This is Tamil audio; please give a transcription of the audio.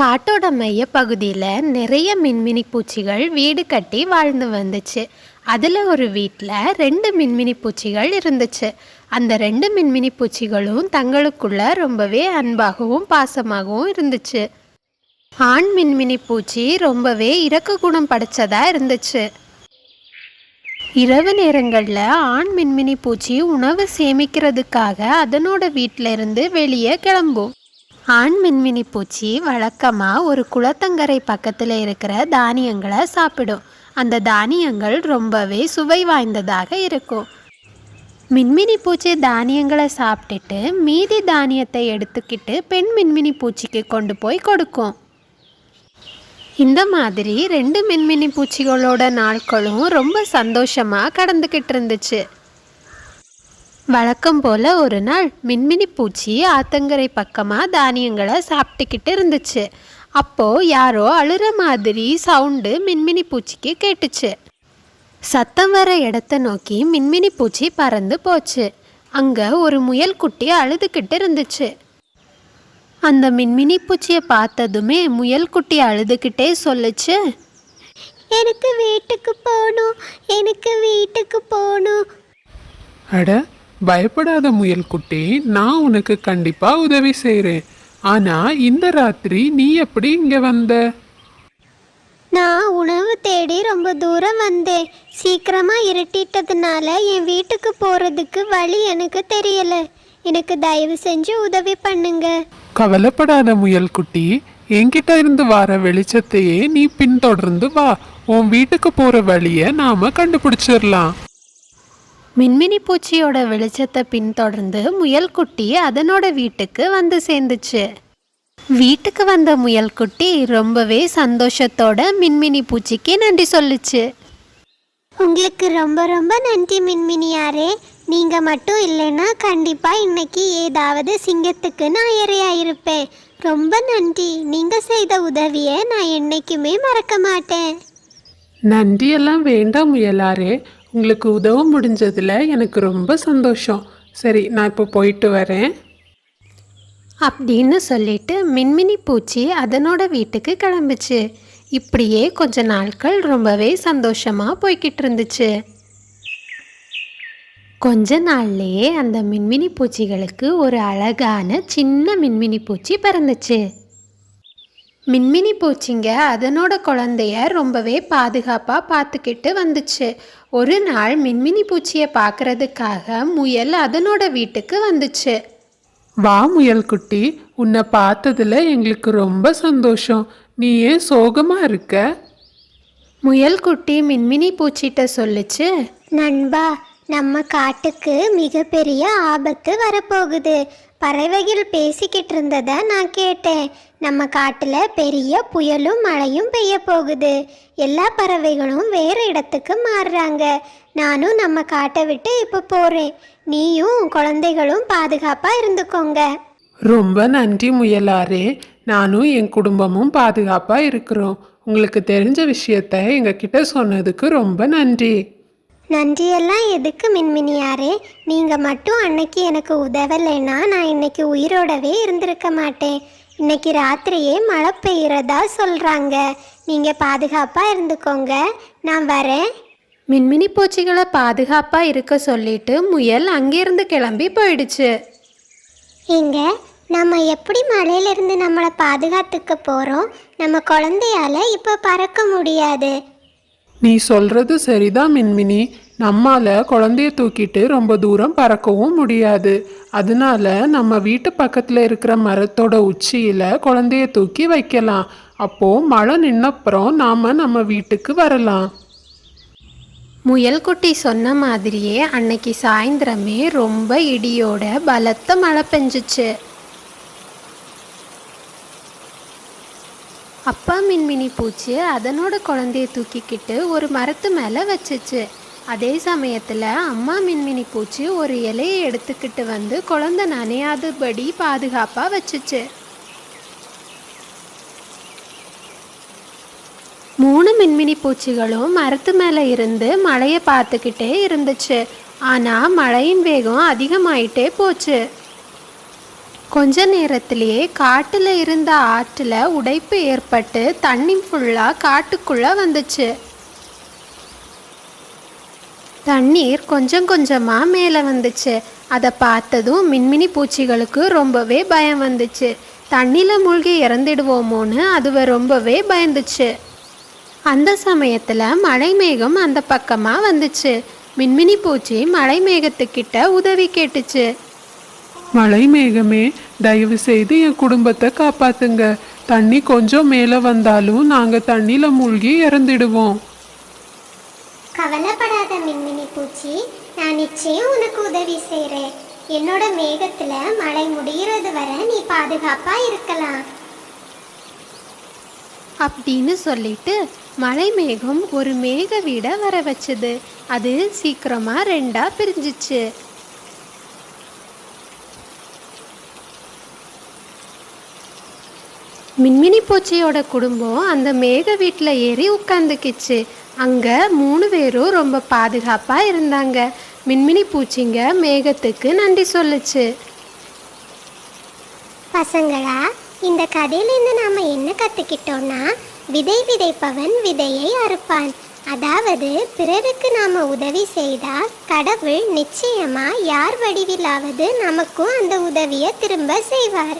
காட்டோட மைய பகுதியில் நிறைய மின்மினி பூச்சிகள் வீடு கட்டி வாழ்ந்து வந்துச்சு. அதில் ஒரு வீட்டில் 2 மின்மினி பூச்சிகள் இருந்துச்சு. அந்த 2 மின்மினி பூச்சிகளும் தங்களுக்குள்ள ரொம்பவே அன்பாகவும் பாசமாகவும் இருந்துச்சு. ஆண் மின்மினி பூச்சி ரொம்பவே இரக்க குணம் படைச்சதா இருந்துச்சு. இரவு நேரங்களில் ஆண் மின்மினி பூச்சி உணவு சேமிக்கிறதுக்காக அதனோட வீட்டில இருந்து வெளியே கிளம்பும். ஆண் மின்மினி பூச்சி வழக்கமாக ஒரு குளத்தங்கரை பக்கத்தில் இருக்கிற தானியங்களை சாப்பிடும். அந்த தானியங்கள் ரொம்பவே சுவை வாய்ந்ததாக இருக்கும். மின்மினி பூச்சி தானியங்களை சாப்பிட்டுட்டு மீதி தானியத்தை எடுத்துக்கிட்டு பெண் மின்மினி பூச்சிக்கு கொண்டு போய் கொடுக்கும். இந்த மாதிரி 2 மின்மினி பூச்சிகளோட நாட்களும் ரொம்ப சந்தோஷமாக கடந்துக்கிட்டு இருந்துச்சு. வழக்கம் போல் ஒரு நாள் மின்மினி பூச்சி ஆத்தங்கரை பக்கமாக தானியங்களை சாப்பிட்டுக்கிட்டு இருந்துச்சு. அப்போது யாரோ அழுற மாதிரி சவுண்டு மின்மினி பூச்சிக்கு கேட்டுச்சு. சத்தம் வர இடத்த நோக்கி மின்மினி பூச்சி பறந்து போச்சு. அங்கே ஒரு முயல் குட்டி அழுதுகிட்டு இருந்துச்சு. அந்த மின்மினி பூச்சியை பார்த்ததுமே முயல் குட்டி அழுதுகிட்டே சொல்லுச்சு, எனக்கு வீட்டுக்கு போகணும், எனக்கு வீட்டுக்கு போகணும். அட, பயப்படாத முயல் குட்டி, நான் உனக்கு கண்டிப்பா உதவி செய்கிறேன். ஆனா இந்த ராத்திரி நீ எப்படி இங்க வந்த? நான் உணவு தேடி ரொம்ப தூரம் வந்தேன். சீக்கிரமா இருட்டிட்டதுனால என் வீட்டுக்கு போறதுக்கு வழி எனக்கு தெரியல. எனக்கு தயவு செஞ்சு உதவி பண்ணுங்க. கவலைப்படாத முயல் குட்டி, என்கிட்ட இருந்து வர வெளிச்சத்தையே நீ பின்தொடர்ந்து வா. உன் வீட்டுக்கு போற வழியை நாம கண்டுபிடிச்சிடலாம். மின்மினி பூச்சியோட வெளிச்சத்தை பின்தொடர்ந்து முயல் குட்டி அதனோட வீட்டுக்கு வந்து சேர்ந்துச்சு. வீட்டுக்கு வந்த முயல் குட்டி ரொம்பவே சந்தோஷத்தோட மின்மினி பூச்சிக்கு நன்றி சொல்லுச்சு. உங்களுக்கு ரொம்ப ரொம்ப நன்றி மின்மினியாரே. நீங்க மட்டும் இல்லைன்னா கண்டிப்பா இன்னைக்கு ஏதாவது சிங்கத்துக்கு நான் இரையாயிருப்பேன். ரொம்ப நன்றி. நீங்க செய்த உதவியை நான் என்னைக்குமே மறக்க மாட்டேன். நன்றியெல்லாம் வேண்டாம் முயலாரே. உங்களுக்கு உதவ முடிஞ்சதில் எனக்கு ரொம்ப சந்தோஷம். சரி, நான் இப்போ போயிட்டு வரேன் அப்படின்னு சொல்லிட்டு மின்மினி பூச்சி அதனோட வீட்டுக்கு கிளம்பிச்சு. இப்படியே கொஞ்ச நாட்கள் ரொம்பவே சந்தோஷமாக போய்கிட்டு இருந்துச்சு. கொஞ்ச நாள்லேயே அந்த மின்மினி பூச்சிகளுக்கு ஒரு அழகான சின்ன மின்மினி பூச்சி பிறந்துச்சு. மின்மினி பூச்சிங்க அதனோட குழந்தைய ரொம்பவே பாதுகாப்பாக பார்த்துக்கிட்டு வந்துச்சு. ஒரு நாள் மின்மினி பூச்சியை பார்க்கறதுக்காக முயல் அதனோட வீட்டுக்கு வந்துச்சு. வா முயல் குட்டி, உன்னை பார்த்ததுல எங்களுக்கு ரொம்ப சந்தோஷம். நீ ஏன் சோகமா இருக்க? முயல் குட்டி மின்மினி பூச்சிட்ட சொல்லுச்சு, நண்பா, நம்ம காட்டுக்கு மிகப்பெரிய ஆபத்து வரப்போகுது. பறவைகள் பேசிக்கிட்டு இருந்ததை நான் கேட்டேன். நம்ம காட்டில் பெரிய புயலும் மழையும் பெய்ய போகுது. எல்லா பறவைகளும் வேறு இடத்துக்கு மாறுறாங்க. நானும் நம்ம காட்டை விட்டு இப்போ போகிறேன். நீயும் குழந்தைகளும் பாதுகாப்பாக இருந்துக்கோங்க. ரொம்ப நன்றி முயலாரே. நானும் என் குடும்பமும் பாதுகாப்பாக இருக்கிறோம். உங்களுக்கு தெரிஞ்ச விஷயத்த எங்ககிட்ட சொன்னதுக்கு ரொம்ப நன்றி. நன்றியெல்லாம் எதுக்கு மின்மினியாரே? நீங்கள் மட்டும் அன்னைக்கு எனக்கு உதவலைன்னா நான் இன்னைக்கு உயிரோடவே இருந்திருக்க மாட்டேன். இன்னைக்கு ராத்திரியே மழை பெய்யறதா சொல்கிறாங்க. நீங்கள் பாதுகாப்பாக இருந்துக்கோங்க. நான் வரேன். மின்மினி பூச்சிகளை பாதுகாப்பாக இருக்க சொல்லிட்டு முயல் அங்கேருந்து கிளம்பி போயிடுச்சு. இங்க நம்ம எப்படி மலையிலிருந்து நம்மளை பாதுகாத்துக்க போகிறோம்? நம்ம குழந்தையால இப்போ பறக்க முடியாது. நீ சொல்றது சரிதான் மின்மினி. நம்மால குழந்தைய தூக்கிட்டு ரொம்ப தூரம் பறக்கவும் முடியாது. அதனால நம்ம வீட்டு பக்கத்துல இருக்கிற மரத்தோட உச்சியில குழந்தைய தூக்கி வைக்கலாம். அப்போ மழை நின்னப்புறம் நாம நம்ம வீட்டுக்கு வரலாம். முயல் குட்டி சொன்ன மாதிரியே அன்னைக்கு சாயந்தரமே ரொம்ப இடியோட பலத்த மழை பெஞ்சிச்சு. அப்பா மின்மினி பூச்சி அதனோட குழந்தைய தூக்கிக்கிட்டு ஒரு மரத்து மேலே வச்சுச்சு. அதே சமயத்தில் அம்மா மின்மினி பூச்சி ஒரு இலையை எடுத்துக்கிட்டு வந்து குழந்தை நனையாதபடி பாதுகாப்பாக வச்சுச்சு. 3 மின்மினி பூச்சிகளும் மரத்து மேலே இருந்து மழையை பார்த்துக்கிட்டே இருந்துச்சு. ஆனால் மழையின் வேகம் அதிகமாயிட்டே போச்சு. கொஞ்ச நேரத்திலேயே காட்டுல இருந்த ஆற்றுல உடைப்பு ஏற்பட்டு தண்ணி ஃபுல்லா காட்டுக்குள்ள வந்துச்சு. தண்ணீர் கொஞ்சம் கொஞ்சமா மேலே வந்துச்சு. அதை பார்த்ததும் மின்மினி பூச்சிகளுக்கு ரொம்பவே பயம் வந்துச்சு. தண்ணியில் மூழ்கி இறந்துடுவோமோன்னு அதுவ ரொம்பவே பயந்துச்சு. அந்த சமயத்தில் மழை மேகம் அந்த பக்கமாக வந்துச்சு. மின்மினி பூச்சி மழை மேகத்துக்கிட்ட உதவி கேட்டுச்சு. மழை மேகமே, தயவு செய்து என் குடும்பத்தை காப்பாத்துங்க. தண்ணி கொஞ்சம் மேலே வந்தாலும் நாங்கள் தண்ணியில் மூழ்கி இறந்துடுவோம். கவலைப்படாத மின்மினி பூச்சி, நான் நிச்சயம் உனக்கு உதவி செய்கிறேன். என்னோட மேகத்துல மழை முடிகிறது வரை நீ பாதுகாப்பா இருக்கலாம் அப்படின்னு சொல்லிட்டு மழை மேகம் ஒரு மேக வீட வர வச்சது. அது சீக்கிரமா ரெண்டா பிரிஞ்சிச்சு. மின்மினி பூச்சியோட குடும்பம் அந்த மேக வீட்டில் ஏறி உட்காந்துக்கிச்சு. அங்கே 3 பேரும் ரொம்ப பாதுகாப்பாக இருந்தாங்க. மின்மினி பூச்சிங்க மேகத்துக்கு நன்றி சொல்லுச்சு. பசங்களா, இந்த கதையிலேருந்து நாம் என்ன கற்றுக்கிட்டோன்னா, விதை விதைப்பவன் விதையை அறுப்பான். அதாவது பிறருக்கு நாம் உதவி செய்தால் கடவுள் நிச்சயமாக யார் வடிவிலாவது நமக்கும் அந்த உதவியை திரும்ப செய்வார்.